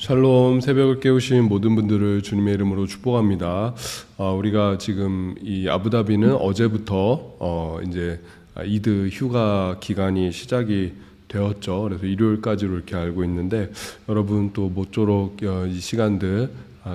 샬롬. 새벽을 깨우신 모든 분들을 주님의 이름으로 축복합니다. 우리가 지금 이 아부다비는 어제부터 이제 이드 휴가 기간이 시작이 되었죠. 그래서 일요일까지로 이렇게 알고 있는데, 여러분 또 모쪼록 이 시간들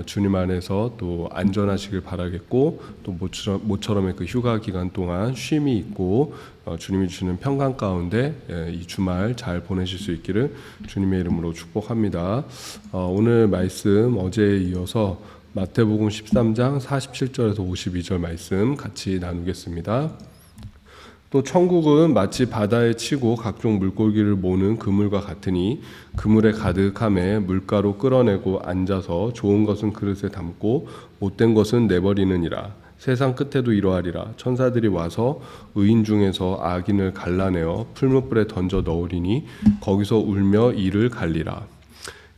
주님 안에서 또 안전하시길 바라겠고, 또 모처럼의 그 휴가 기간 동안 쉼이 있고 주님이 주시는 평강 가운데 이 주말 잘 보내실 수 있기를 주님의 이름으로 축복합니다. 오늘 말씀 어제에 이어서 마태복음 13장 47절에서 52절 말씀 같이 나누겠습니다. 또 천국은 마치 바다에 치고 각종 물고기를 모는 그물과 같으니 그물에 가득함에 물가로 끌어내고 앉아서 좋은 것은 그릇에 담고 못된 것은 내버리느니라. 세상 끝에도 이러하리라. 천사들이 와서 의인 중에서 악인을 갈라내어 풀무불에 던져 넣으리니 거기서 울며 이를 갈리라.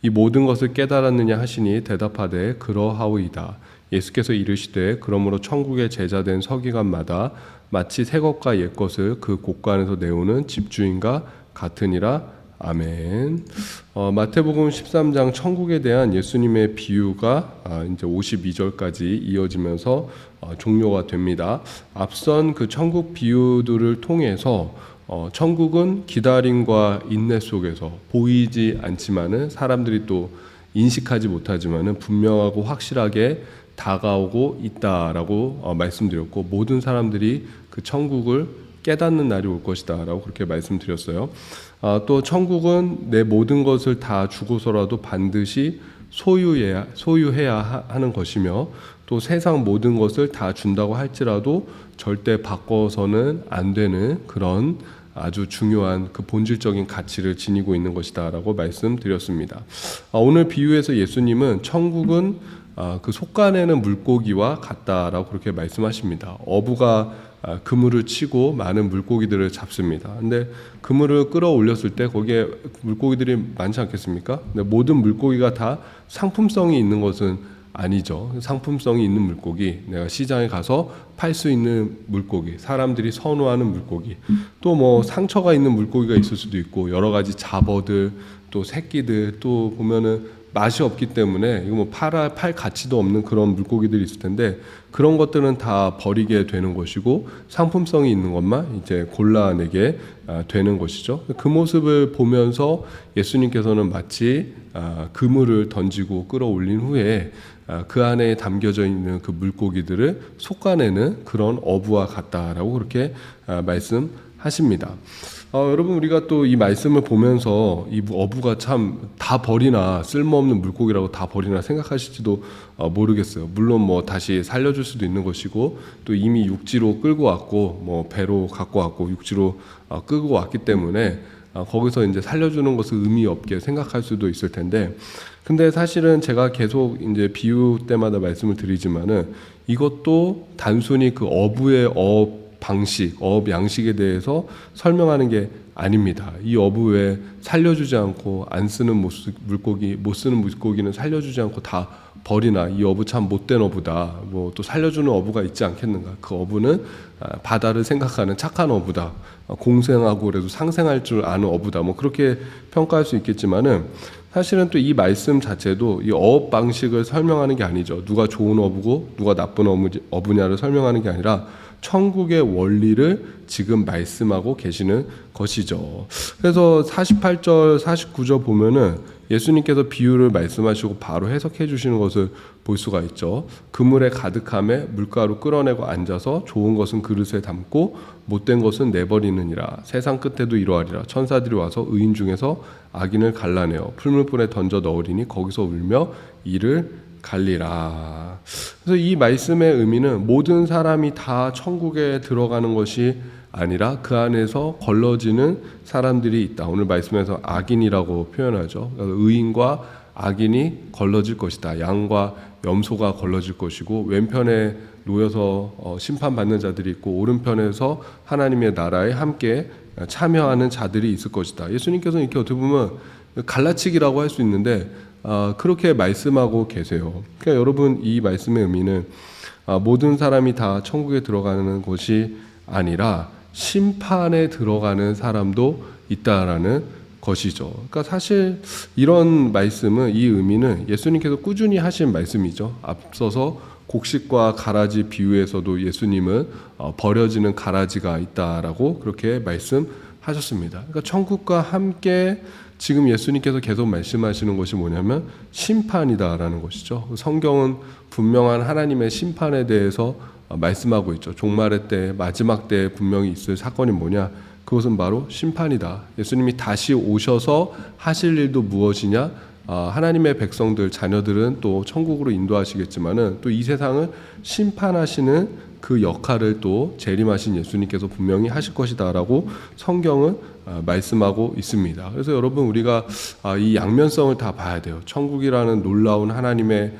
이 모든 것을 깨달았느냐 하시니 대답하되 그러하오이다. 예수께서 이르시되 그러므로 천국의 제자된 서기관마다 마치 새 것과 옛 것을 그 곳간에서 내오는 집주인과 같으니라. 아멘. 마태복음 13장 천국에 대한 예수님의 비유가 이제 52절까지 이어지면서 종료가 됩니다. 앞선 그 천국 비유들을 통해서 천국은 기다림과 인내 속에서 보이지 않지만은 사람들이 또 인식하지 못하지만은 분명하고 확실하게 다가오고 있다라고 말씀드렸고, 모든 사람들이 그 천국을 깨닫는 날이 올 것이다 라고 그렇게 말씀드렸어요. 또 천국은 내 모든 것을 다 주고서라도 반드시 소유해야 하는 것이며, 또 세상 모든 것을 다 준다고 할지라도 절대 바꿔서는 안 되는 그런 아주 중요한 그 본질적인 가치를 지니고 있는 것이다 라고 말씀드렸습니다. 오늘 비유에서 예수님은 천국은 그 속가내는 물고기와 같다라고 그렇게 말씀하십니다. 어부가 그물을 치고 많은 물고기들을 잡습니다. 근데 그물을 끌어올렸을 때 거기에 물고기들이 많지 않겠습니까? 근데 모든 물고기가 다 상품성이 있는 것은 아니죠. 상품성이 있는 물고기, 내가 시장에 가서 팔 수 있는 물고기, 사람들이 선호하는 물고기, 또 뭐 상처가 있는 물고기가 있을 수도 있고, 여러 가지 잡어들, 또 새끼들, 또 보면은 맛이 없기 때문에 이거 뭐 팔 가치도 없는 그런 물고기들이 있을 텐데, 그런 것들은 다 버리게 되는 것이고 상품성이 있는 것만 이제 골라내게 되는 것이죠. 그 모습을 보면서 예수님께서는 마치 그물을 던지고 끌어올린 후에 그 안에 담겨져 있는 그 물고기들을 솎아내는 그런 어부와 같다라고 그렇게 말씀하십니다. 여러분, 우리가 또 이 말씀을 보면서 이 어부가 참 다 버리나, 쓸모없는 물고기라고 다 버리나 생각하실지도 모르겠어요. 물론 뭐 다시 살려줄 수도 있는 것이고, 또 이미 육지로 끌고 왔고, 뭐 배로 갖고 왔고, 육지로 끌고 왔기 때문에 거기서 이제 살려주는 것은 의미 없게 생각할 수도 있을 텐데, 근데 사실은 제가 계속 이제 비유 때마다 말씀을 드리지만은 이것도 단순히 그 어부의 방식, 어업 양식에 대해서 설명하는 게 아닙니다. 이 어부 외에 살려주지 않고 안 쓰는 못 쓰는 물고기는 살려주지 않고 다 버리나, 이 어부 참 못된 어부다. 뭐 또 살려주는 어부가 있지 않겠는가. 그 어부는 바다를 생각하는 착한 어부다. 공생하고 그래도 상생할 줄 아는 어부다. 뭐 그렇게 평가할 수 있겠지만은, 사실은 또 이 말씀 자체도 이 어업 방식을 설명하는 게 아니죠. 누가 좋은 어부고 누가 나쁜 어부냐를 설명하는 게 아니라 천국의 원리를 지금 말씀하고 계시는 것이죠. 그래서 48절, 49절 보면은 예수님께서 비유를 말씀하시고 바로 해석해 주시는 것을 볼 수가 있죠. 그물에 가득함에 물가로 끌어내고 앉아서 좋은 것은 그릇에 담고 못된 것은 내버리느니라. 세상 끝에도 이러하리라. 천사들이 와서 의인 중에서 악인을 갈라내어 풀무불에 던져 넣으리니 거기서 울며 이를 갈리라. 그래서 이 말씀의 의미는 모든 사람이 다 천국에 들어가는 것이 아니라 그 안에서 걸러지는 사람들이 있다. 오늘 말씀에서 악인이라고 표현하죠. 의인과 악인이 걸러질 것이다. 양과 염소가 걸러질 것이고, 왼편에 놓여서 심판받는 자들이 있고, 오른편에서 하나님의 나라에 함께 참여하는 자들이 있을 것이다. 예수님께서는 이렇게 어떻게 보면 갈라치기라고 할 수 있는데 그렇게 말씀하고 계세요. 그러니까 여러분, 이 말씀의 의미는 모든 사람이 다 천국에 들어가는 것이 아니라 심판에 들어가는 사람도 있다라는 것이죠. 그러니까 사실 이런 말씀은, 이 의미는 예수님께서 꾸준히 하신 말씀이죠. 앞서서 곡식과 가라지 비유에서도 예수님은 버려지는 가라지가 있다라고 그렇게 말씀하셨습니다. 그러니까 천국과 함께 지금 예수님께서 계속 말씀하시는 것이 뭐냐면 심판이다라는 것이죠. 성경은 분명한 하나님의 심판에 대해서 말씀하고 있죠. 종말의 때, 마지막 때에 분명히 있을 사건이 뭐냐? 그것은 바로 심판이다. 예수님이 다시 오셔서 하실 일도 무엇이냐? 하나님의 백성들, 자녀들은 또 천국으로 인도하시겠지만은 또 이 세상을 심판하시는 그 역할을 또 재림하신 예수님께서 분명히 하실 것이다라고 성경은 말씀하고 있습니다. 그래서 여러분, 우리가 이 양면성을 다 봐야 돼요. 천국이라는 놀라운 하나님의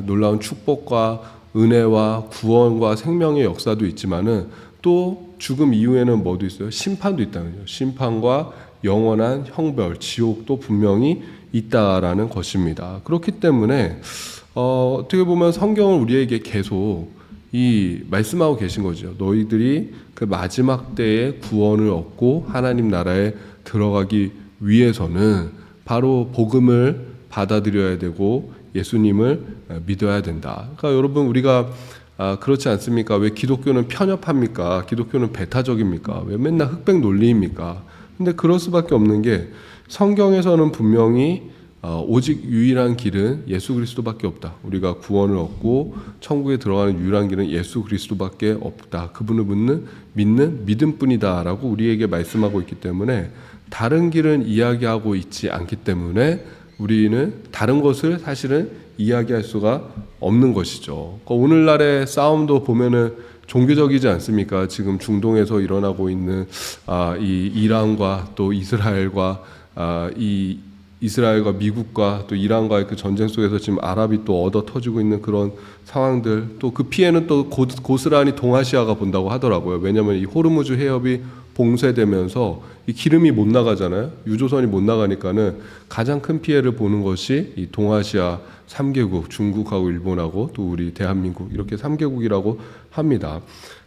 놀라운 축복과 은혜와 구원과 생명의 역사도 있지만은 또 죽음 이후에는 뭐도 있어요? 심판도 있다는 거죠. 심판과 영원한 형벌, 지옥도 분명히 있다라는 것입니다. 그렇기 때문에 어떻게 보면 성경을 우리에게 계속 이 말씀하고 계신 거죠. 너희들이 그 마지막 때에 구원을 얻고 하나님 나라에 들어가기 위해서는 바로 복음을 받아들여야 되고 예수님을 믿어야 된다. 그러니까 여러분, 우리가 그렇지 않습니까? 왜 기독교는 편협합니까? 기독교는 배타적입니까? 왜 맨날 흑백 논리입니까? 근데 그럴 수밖에 없는 게 성경에서는 분명히 오직 유일한 길은 예수 그리스도밖에 없다. 우리가 구원을 얻고 천국에 들어가는 유일한 길은 예수 그리스도밖에 없다. 그분을 믿는 믿음뿐이다라고 우리에게 말씀하고 있기 때문에 다른 길은 이야기하고 있지 않기 때문에 우리는 다른 것을 사실은 이야기할 수가 없는 것이죠. 그러니까 오늘날의 싸움도 보면은 종교적이지 않습니까? 지금 중동에서 일어나고 있는 이 이란과 또 이스라엘과 이 이스라엘과 미국과 또 이란과의 그 전쟁 속에서 지금 아랍이 또 얻어 터지고 있는 그런 상황들, 또 그 피해는 또 고스란히 동아시아가 본다고 하더라고요. 왜냐하면 이 호르무즈 해협이 봉쇄되면서 이 기름이 못 나가잖아요. 유조선이 못 나가니까는 가장 큰 피해를 보는 것이 이 동아시아 3개국, 중국하고 일본하고 또 우리 대한민국, 이렇게 3개국이라고 합니다.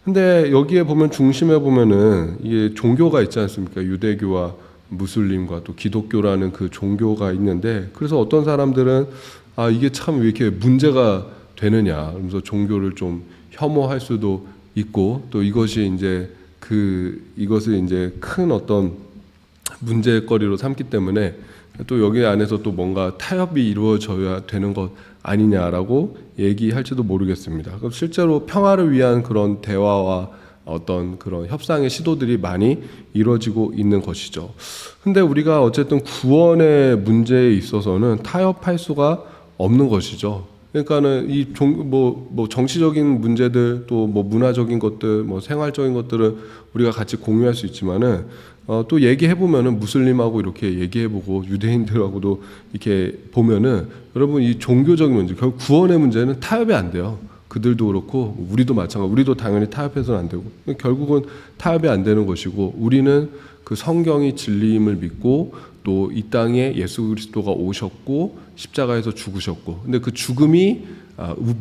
근데 여기에 보면 중심에 보면은 이게 종교가 있지 않습니까? 유대교와 무슬림과 또 기독교라는 그 종교가 있는데, 그래서 어떤 사람들은 이게 참 왜 이렇게 문제가 되느냐, 그러면서 종교를 좀 혐오할 수도 있고, 또 이것이 이것을 이제 큰 어떤 문제거리로 삼기 때문에 또 여기 안에서 또 뭔가 타협이 이루어져야 되는 것 아니냐라고 얘기할지도 모르겠습니다. 그럼 실제로 평화를 위한 그런 대화와 어떤 그런 협상의 시도들이 많이 이루어지고 있는 것이죠. 근데 우리가 어쨌든 구원의 문제에 있어서는 타협할 수가 없는 것이죠. 그러니까는 뭐 정치적인 문제들, 또 뭐 문화적인 것들, 뭐 생활적인 것들은 우리가 같이 공유할 수 있지만은 또 얘기해 보면은 무슬림하고 이렇게 얘기해 보고 유대인들하고도 이렇게 보면은 여러분, 이 종교적인 문제, 결국 구원의 문제는 타협이 안 돼요. 그들도 그렇고 우리도 마찬가지. 우리도 당연히 타협해서는 안 되고 결국은 타협이 안 되는 것이고, 우리는 그 성경이 진리임을 믿고 또 이 땅에 예수 그리스도가 오셨고 십자가에서 죽으셨고, 근데 그 죽음이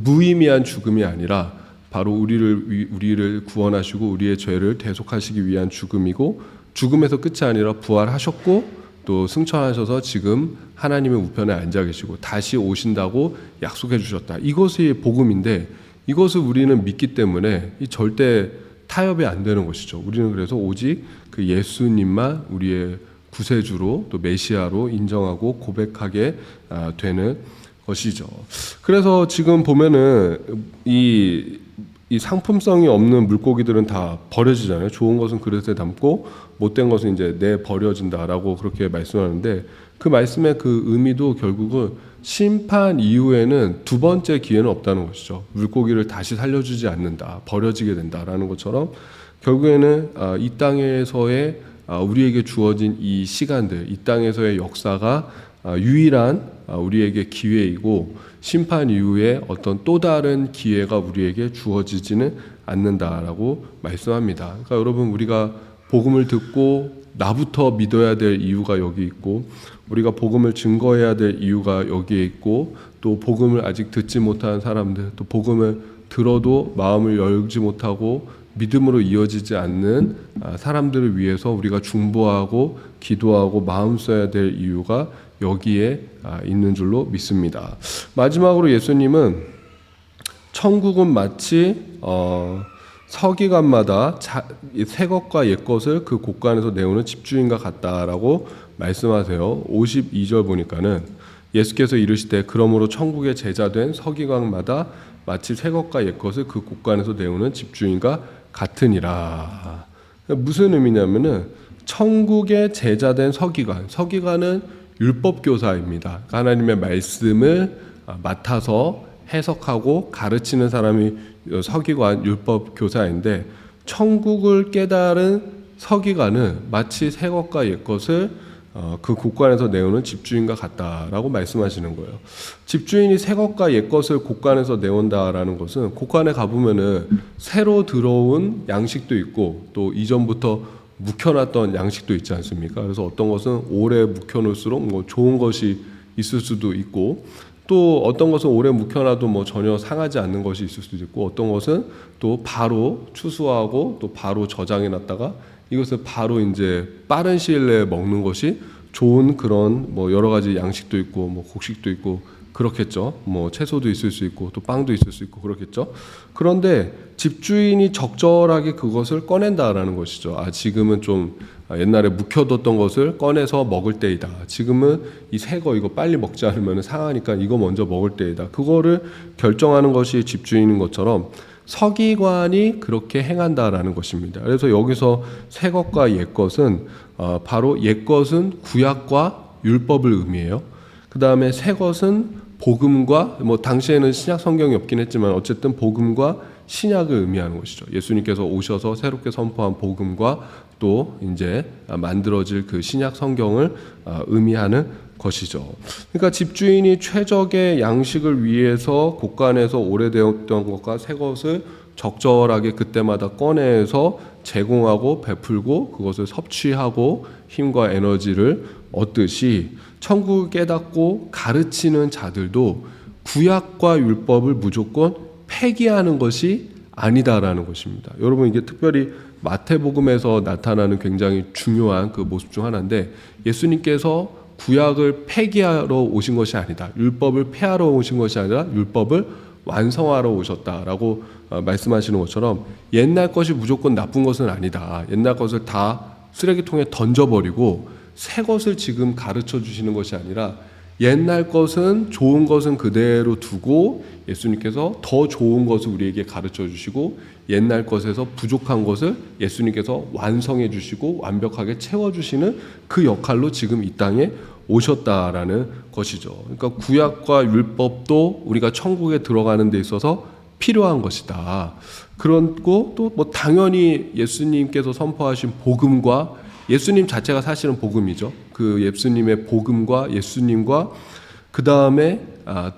무의미한 죽음이 아니라 바로 우리를 구원하시고 우리의 죄를 대속하시기 위한 죽음이고, 죽음에서 끝이 아니라 부활하셨고 또 승천하셔서 지금 하나님의 우편에 앉아 계시고 다시 오신다고 약속해 주셨다. 이것이 복음인데, 이것을 우리는 믿기 때문에 절대 타협이 안 되는 것이죠. 우리는 그래서 오직 그 예수님만 우리의 구세주로 또 메시아로 인정하고 고백하게 되는 것이죠. 그래서 지금 보면은 이 상품성이 없는 물고기들은 다 버려지잖아요. 좋은 것은 그릇에 담고 못된 것은 이제 내버려진다라고 그렇게 말씀하는데, 그 말씀의 그 의미도 결국은 심판 이후에는 두 번째 기회는 없다는 것이죠. 물고기를 다시 살려주지 않는다, 버려지게 된다라는 것처럼 결국에는 이 땅에서의 우리에게 주어진 이 시간들, 이 땅에서의 역사가 유일한 우리에게 기회이고, 심판 이후에 어떤 또 다른 기회가 우리에게 주어지지는 않는다라고 말씀합니다. 그러니까 여러분, 우리가 복음을 듣고 나부터 믿어야 될 이유가 여기 있고, 우리가 복음을 증거해야 될 이유가 여기에 있고, 또 복음을 아직 듣지 못한 사람들, 또 복음을 들어도 마음을 열지 못하고 믿음으로 이어지지 않는 사람들을 위해서 우리가 중보하고 기도하고 마음 써야 될 이유가 여기에 있는 줄로 믿습니다. 마지막으로 예수님은 천국은 마치 서기관마다 새 것과 옛 것을 그 곳간에서 내오는 집주인과 같다라고 말씀하세요. 52절 보니까는 예수께서 이르시되 그러므로 천국의 제자된 서기관마다 마치 새 것과 옛 것을 그 곳간에서 내오는 집주인과 같으니라. 무슨 의미냐면은 천국의 제자된 서기관은 율법교사입니다. 하나님의 말씀을 맡아서 해석하고 가르치는 사람이 서기관, 율법교사인데 천국을 깨달은 서기관은 마치 새 것과 옛 것을 그 곳간에서 내오는 집주인과 같다라고 말씀하시는 거예요. 집주인이 새 것과 옛 것을 곳간에서 내온다라는 것은 곳간에 가보면은 새로 들어온 양식도 있고 또 이전부터 묵혀놨던 양식도 있지 않습니까? 그래서 어떤 것은 오래 묵혀놓을수록 뭐 좋은 것이 있을 수도 있고 또 어떤 것은 오래 묵혀놔도 뭐 전혀 상하지 않는 것이 있을 수도 있고 어떤 것은 또 바로 추수하고 또 바로 저장해놨다가 이것을 바로 이제 빠른 시일 내에 먹는 것이 좋은 그런 뭐 여러 가지 양식도 있고 뭐 곡식도 있고 그렇겠죠. 뭐 채소도 있을 수 있고 또 빵도 있을 수 있고 그렇겠죠. 그런데 집주인이 적절하게 그것을 꺼낸다라는 것이죠. 지금은 좀 옛날에 묵혀뒀던 것을 꺼내서 먹을 때이다. 지금은 이 새 거 이거 빨리 먹지 않으면 상하니까 이거 먼저 먹을 때이다. 그거를 결정하는 것이 집주인인 것처럼 서기관이 그렇게 행한다라는 것입니다. 그래서 여기서 새 것과 옛 것은 바로 옛 것은 구약과 율법을 의미해요. 그 다음에 새 것은 복음과 뭐 당시에는 신약 성경이 없긴 했지만 어쨌든 복음과 신약을 의미하는 것이죠. 예수님께서 오셔서 새롭게 선포한 복음과 또 이제 만들어질 그 신약 성경을 의미하는 것이죠. 그러니까 집주인이 최적의 양식을 위해서 곳간에서 오래되었던 것과 새 것을 적절하게 그때마다 꺼내서 제공하고 베풀고 그것을 섭취하고 힘과 에너지를 얻듯이 천국을 깨닫고 가르치는 자들도 구약과 율법을 무조건 폐기하는 것이 아니다라는 것입니다. 여러분 이게 특별히 마태복음에서 나타나는 굉장히 중요한 그 모습 중 하나인데 예수님께서 구약을 폐기하러 오신 것이 아니다. 율법을 폐하러 오신 것이 아니라 율법을 완성하러 오셨다라고 말씀하시는 것처럼 옛날 것이 무조건 나쁜 것은 아니다. 옛날 것을 다 쓰레기통에 던져버리고 새 것을 지금 가르쳐 주시는 것이 아니라 옛날 것은 좋은 것은 그대로 두고 예수님께서 더 좋은 것을 우리에게 가르쳐 주시고 옛날 것에서 부족한 것을 예수님께서 완성해 주시고 완벽하게 채워 주시는 그 역할로 지금 이 땅에 오셨다라는 것이죠. 그러니까 구약과 율법도 우리가 천국에 들어가는 데 있어서 필요한 것이다. 그렇고 또 뭐 당연히 예수님께서 선포하신 복음과 예수님 자체가 사실은 복음이죠. 그 예수님의 복음과 예수님과 그 다음에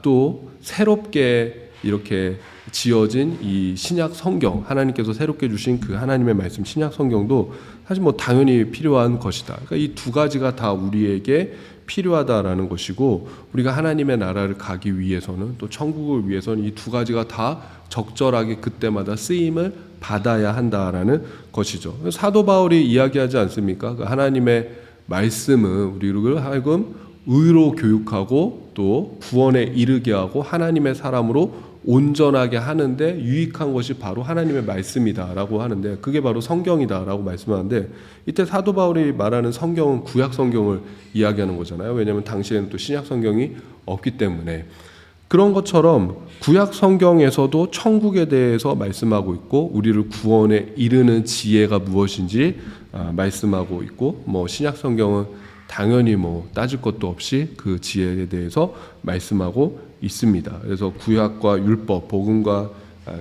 또 새롭게 이렇게 지어진 이 신약 성경, 하나님께서 새롭게 주신 그 하나님의 말씀 신약 성경도 사실 뭐 당연히 필요한 것이다. 그러니까 이 두 가지가 다 우리에게 필요하다라는 것이고 우리가 하나님의 나라를 가기 위해서는 또 천국을 위해서는 이 두 가지가 다 적절하게 그때마다 쓰임을 받아야 한다라는 것이죠. 사도 바울이 이야기하지 않습니까? 그 하나님의 말씀은 우리를 하여금 의로 교육하고 또 구원에 이르게 하고 하나님의 사람으로 온전하게 하는데 유익한 것이 바로 하나님의 말씀이다라고 하는데 그게 바로 성경이다라고 말씀하는데 이때 사도 바울이 말하는 성경은 구약 성경을 이야기하는 거잖아요. 왜냐하면 당시에는 또 신약 성경이 없기 때문에 그런 것처럼 구약 성경에서도 천국에 대해서 말씀하고 있고 우리를 구원에 이르는 지혜가 무엇인지 말씀하고 있고 뭐 신약 성경은 당연히 뭐 따질 것도 없이 그 지혜에 대해서 말씀하고 있습니다. 그래서 구약과 율법, 복음과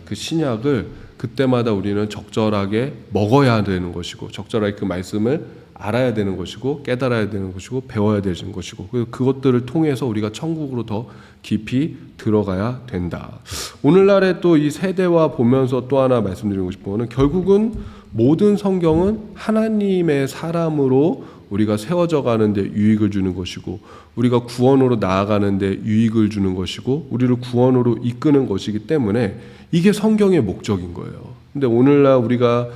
그 신약을 그때마다 우리는 적절하게 먹어야 되는 것이고 적절하게 그 말씀을 알아야 되는 것이고 깨달아야 되는 것이고 배워야 되는 것이고 그것들을 통해서 우리가 천국으로 더 깊이 들어가야 된다. 오늘날에 또 이 세대와 보면서 또 하나 말씀드리고 싶은 것은 결국은 모든 성경은 하나님의 사람으로 우리가 세워져 가는데 유익을 주는 것이고 우리가 구원으로 나아가는데 유익을 주는 것이고 우리를 구원으로 이끄는 것이기 때문에 이게 성경의 목적인 거예요. 근데 오늘날 우리가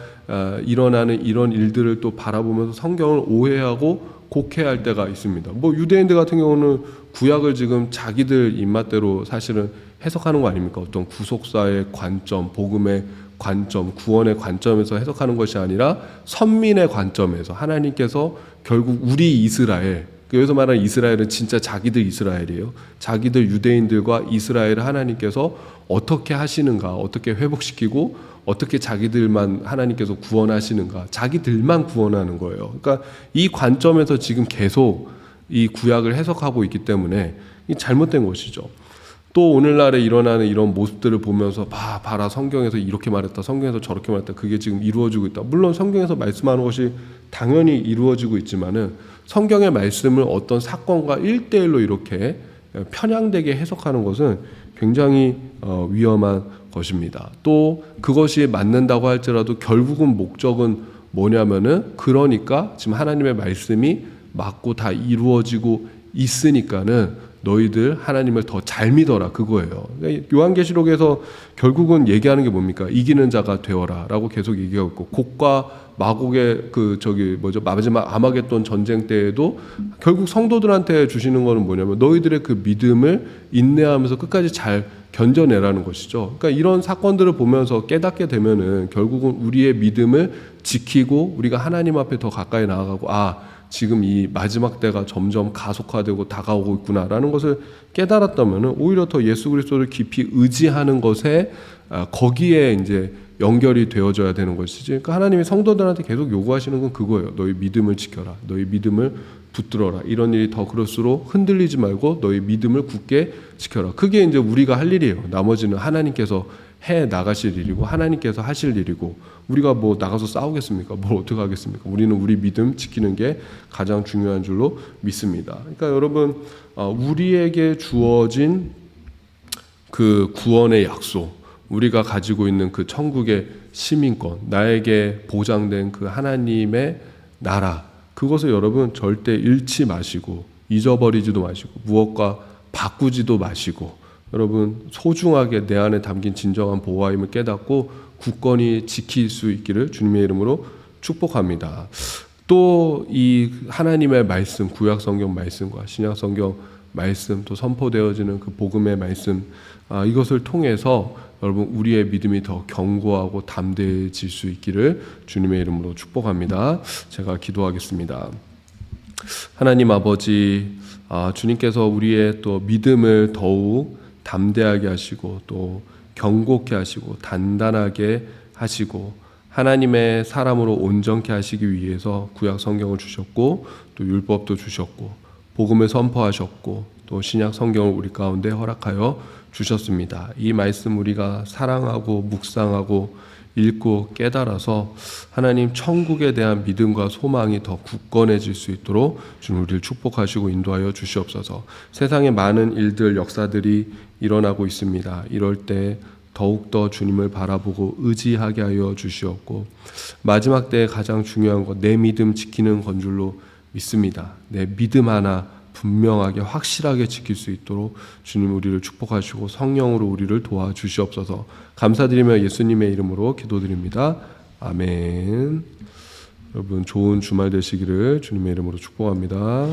일어나는 이런 일들을 또 바라보면서 성경을 오해하고 곡해할 때가 있습니다. 뭐 유대인들 같은 경우는 구약을 지금 자기들 입맛대로 사실은 해석하는 거 아닙니까? 어떤 구속사의 관점, 복음의 관점, 구원의 관점에서 해석하는 것이 아니라 선민의 관점에서 하나님께서 결국 우리 이스라엘, 여기서 말하는 이스라엘은 진짜 자기들 이스라엘이에요. 자기들 유대인들과 이스라엘을 하나님께서 어떻게 하시는가, 어떻게 회복시키고 어떻게 자기들만 하나님께서 구원하시는가, 자기들만 구원하는 거예요. 그러니까 이 관점에서 지금 계속 이 구약을 해석하고 있기 때문에 잘못된 것이죠. 또 오늘날에 일어나는 이런 모습들을 보면서 봐라, 성경에서 이렇게 말했다, 성경에서 저렇게 말했다, 그게 지금 이루어지고 있다. 물론 성경에서 말씀하는 것이 당연히 이루어지고 있지만은 성경의 말씀을 어떤 사건과 1대1로 이렇게 편향되게 해석하는 것은 굉장히 위험한 것입니다. 또 그것이 맞는다고 할지라도 결국은 목적은 뭐냐면은, 그러니까 지금 하나님의 말씀이 맞고 다 이루어지고 있으니까는 너희들 하나님을 더 잘 믿어라, 그거예요. 그러니까 요한계시록에서 결국은 얘기하는 게 뭡니까? 이기는 자가 되어라 라고 계속 얘기하고 있고, 곡과 마곡의 마지막 아마겟돈 전쟁 때에도 결국 성도들한테 주시는 거는 뭐냐면 너희들의 그 믿음을 인내하면서 끝까지 잘 견뎌내라는 것이죠. 그러니까 이런 사건들을 보면서 깨닫게 되면은 결국은 우리의 믿음을 지키고 우리가 하나님 앞에 더 가까이 나아가고, 지금 이 마지막 때가 점점 가속화되고 다가오고 있구나라는 것을 깨달았다면 오히려 더 예수 그리스도를 깊이 의지하는 것에 거기에 이제 연결이 되어져야 되는 것이지. 그러니까 하나님이 성도들한테 계속 요구하시는 건 그거예요. 너희 믿음을 지켜라. 너희 믿음을 붙들어라. 이런 일이 더 그럴수록 흔들리지 말고 너희 믿음을 굳게 지켜라. 그게 이제 우리가 할 일이에요. 나머지는 하나님께서 해 나가실 일이고 하나님께서 하실 일이고, 우리가 뭐 나가서 싸우겠습니까? 뭘 어떻게 하겠습니까? 우리는 우리 믿음 지키는 게 가장 중요한 줄로 믿습니다. 그러니까 여러분, 우리에게 주어진 그 구원의 약속, 우리가 가지고 있는 그 천국의 시민권, 나에게 보장된 그 하나님의 나라, 그것을 여러분 절대 잃지 마시고 잊어버리지도 마시고 무엇과 바꾸지도 마시고, 여러분 소중하게 내 안에 담긴 진정한 보호함을 깨닫고 굳건히 지킬 수 있기를 주님의 이름으로 축복합니다. 또 이 하나님의 말씀, 구약 성경 말씀과 신약 성경 말씀, 또 선포되어지는 그 복음의 말씀, 이것을 통해서 여러분 우리의 믿음이 더 견고하고 담대해질 수 있기를 주님의 이름으로 축복합니다. 제가 기도하겠습니다. 하나님 아버지, 주님께서 우리의 또 믿음을 더욱 담대하게 하시고 또 견고케 하시고 단단하게 하시고 하나님의 사람으로 온전케 하시기 위해서 구약 성경을 주셨고 또 율법도 주셨고 복음을 선포하셨고 또 신약 성경을 우리 가운데 허락하여 주셨습니다. 이 말씀 우리가 사랑하고 묵상하고 읽고 깨달아서 하나님 천국에 대한 믿음과 소망이 더 굳건해질 수 있도록 주님 우리를 축복하시고 인도하여 주시옵소서. 세상에 많은 일들, 역사들이 일어나고 있습니다. 이럴 때 더욱더 주님을 바라보고 의지하게 하여 주시옵고, 마지막 때에 가장 중요한 것, 내 믿음 지키는 건 줄로 믿습니다. 내 믿음 하나 분명하게 확실하게 지킬 수 있도록 주님 우리를 축복하시고 성령으로 우리를 도와주시옵소서. 감사드리며 예수님의 이름으로 기도드립니다. 아멘. 여러분 좋은 주말 되시기를 주님의 이름으로 축복합니다.